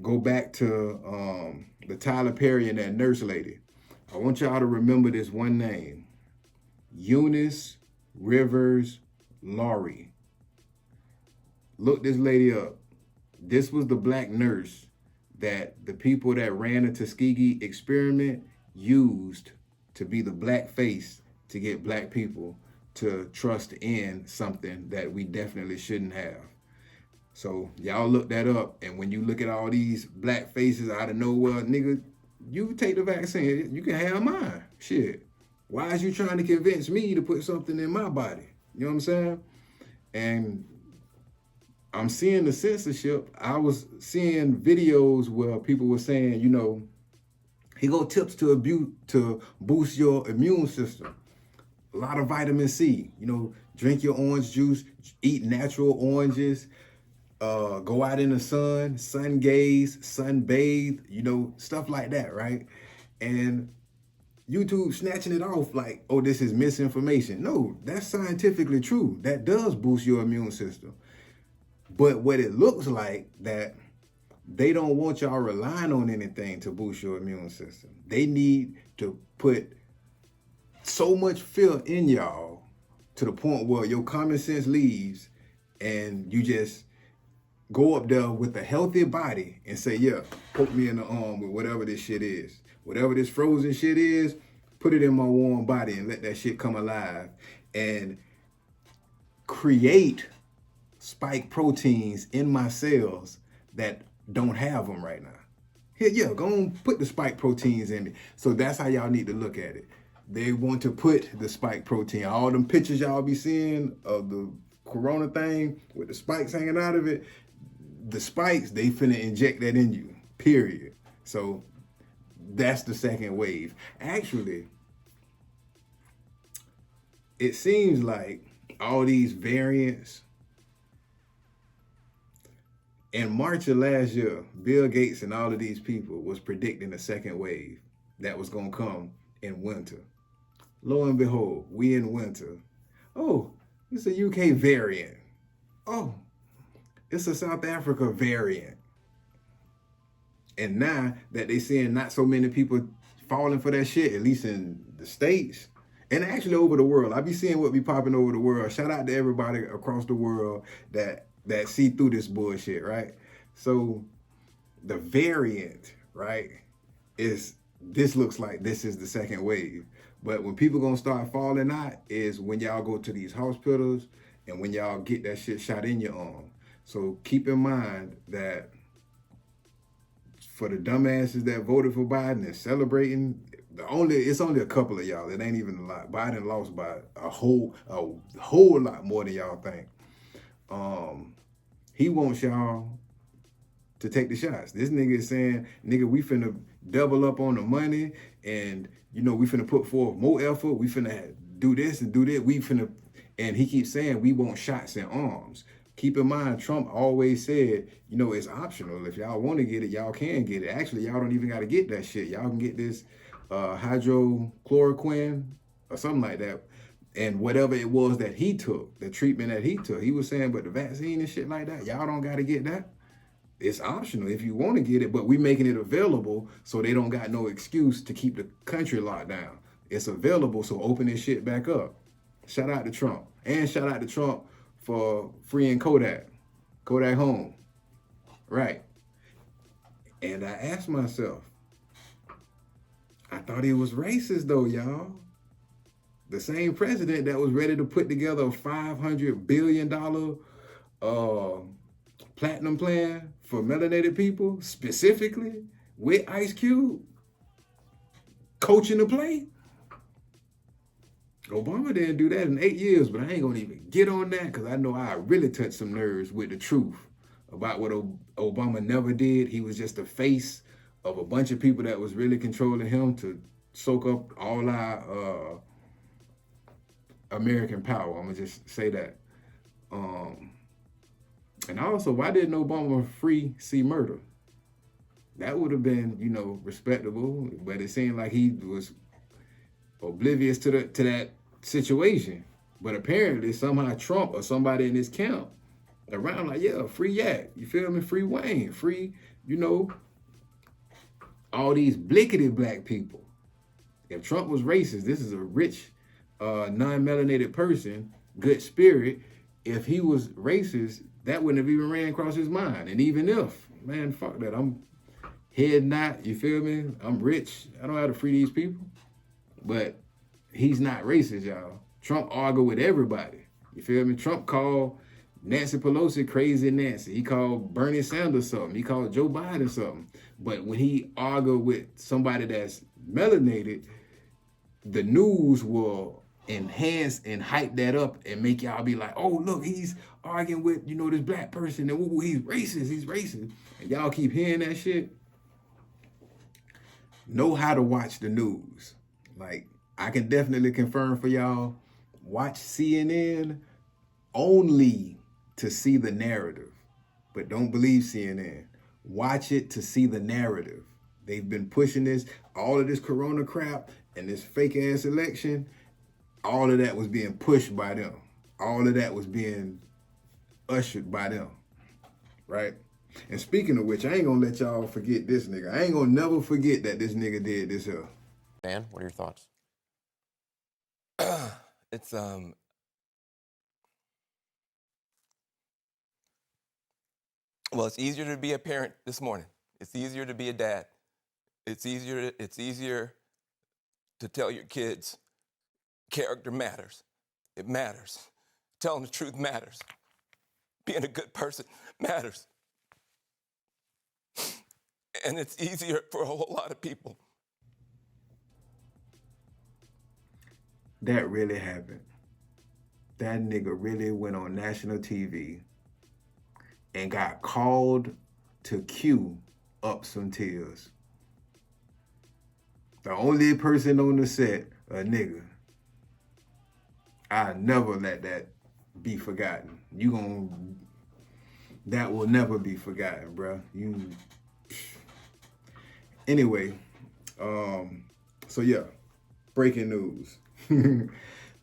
go back to the Tyler Perry and that nurse lady. I want y'all to remember this one name. Eunice Rivers Laurie. Look this lady up. This was the black nurse that the people that ran the Tuskegee experiment used to be the black face to get black people to trust in something that we definitely shouldn't have. So y'all look that up, and when you look at all these black faces out of nowhere, nigga, you take the vaccine, you can have mine. Shit. Why is you trying to convince me to put something in my body? You know what I'm saying? And I'm seeing the censorship. I was seeing videos where people were saying, you know, here go tips to boost your immune system. A lot of vitamin C. You know, drink your orange juice, eat natural oranges, go out in the sun gaze, sunbathe, you know, stuff like that, right? And YouTube snatching it off like, oh, this is misinformation. No, that's scientifically true. That does boost your immune system. But what it looks like that they don't want y'all relying on anything to boost your immune system. They need to put so much fear in y'all to the point where your common sense leaves and you just go up there with a healthy body and say, yeah, poke me in the arm with whatever this shit is. Whatever this frozen shit is, put it in my warm body and let that shit come alive and create spike proteins in my cells that don't have them right now. Here, yeah, go on, put the spike proteins in me. So that's how y'all need to look at it. They want to put the spike protein. All them pictures y'all be seeing of the corona thing with the spikes hanging out of it, the spikes, they finna inject that in you, period. So that's the second wave. Actually, it seems like all these variants. In March of last year, Bill Gates and all of these people was predicting a second wave that was gonna come in winter. Lo and behold, we in winter. Oh, it's a UK variant. Oh, it's a South Africa variant. And now that they seeing not so many people falling for that shit, at least in the States, and actually over the world. I be seeing what be popping over the world. Shout out to everybody across the world that see through this bullshit, right? So the variant, right, this looks like this is the second wave. But when people gonna start falling out is when y'all go to these hospitals and when y'all get that shit shot in your arm. So keep in mind that for the dumbasses that voted for Biden and celebrating, it's only a couple of y'all. It ain't even a lot. Biden lost by a whole lot more than y'all think. He wants y'all to take the shots. This nigga is saying, nigga, we finna double up on the money and, you know, we finna put forth more effort. We finna do this and do that. And he keeps saying we want shots and arms. Keep in mind, Trump always said, you know, it's optional. If y'all want to get it, y'all can get it. Actually, y'all don't even got to get that shit. Y'all can get this hydrochloroquine or something like that. And whatever it was that he took, the treatment that he took, he was saying, but the vaccine and shit like that, y'all don't got to get that. It's optional if you want to get it, but we making it available so they don't got no excuse to keep the country locked down. It's available, so open this shit back up. Shout out to Trump. And shout out to Trump for freeing Kodak home. Right. And I asked myself, I thought he was racist though, y'all. The same president that was ready to put together a $500 billion platinum plan for melanated people, specifically with Ice Cube coaching the play. Obama didn't do that in 8 years, but I ain't gonna even get on that because I know I really touched some nerves with the truth about what Obama never did. He was just the face of a bunch of people that was really controlling him to soak up all our American power. I'm gonna just say that. And also, why didn't Obama free C. Murder? That would have been, you know, respectable, but it seemed like he was oblivious to that situation. But apparently, somehow Trump or somebody in his camp around like, yeah, free Yak, you feel me? Free Wayne, free you know, all these blickety black people. If Trump was racist, this is a rich, non-melanated person, good spirit. If he was racist, that wouldn't have even ran across his mind. And even if, man, fuck that. I'm head not, you feel me? I'm rich. I don't have to free these people. But he's not racist, y'all. Trump argue with everybody. You feel me? Trump called Nancy Pelosi crazy Nancy. He called Bernie Sanders something. He called Joe Biden something. But when he argued with somebody that's melanated, the news will enhance and hype that up and make y'all be like, oh, look, he's arguing with, you know, this black person. And ooh, he's racist. And y'all keep hearing that shit. Know how to watch the news. Like, I can definitely confirm for y'all, watch CNN only to see the narrative. But don't believe CNN. Watch it to see the narrative. They've been pushing this, all of this corona crap and this fake ass election, all of that was being pushed by them. All of that was being ushered by them, right? And speaking of which, I ain't gonna let y'all forget this nigga. I ain't gonna never forget that this nigga did this here. Dan, what are your thoughts? It's well, it's easier to be a parent this morning. It's easier to be a dad. It's easier to tell your kids character matters. It matters. Telling the truth matters. Being a good person matters. And it's easier for a whole lot of people. That really happened. That nigga really went on national TV and got called to cue up some tears. The only person on the set, a nigga. I never let that be forgotten. That will never be forgotten, bro. Anyway, so yeah, breaking news.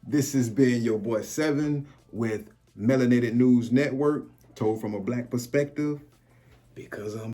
This has been your boy Seven with Melanated News Network, told from a black perspective, because I'm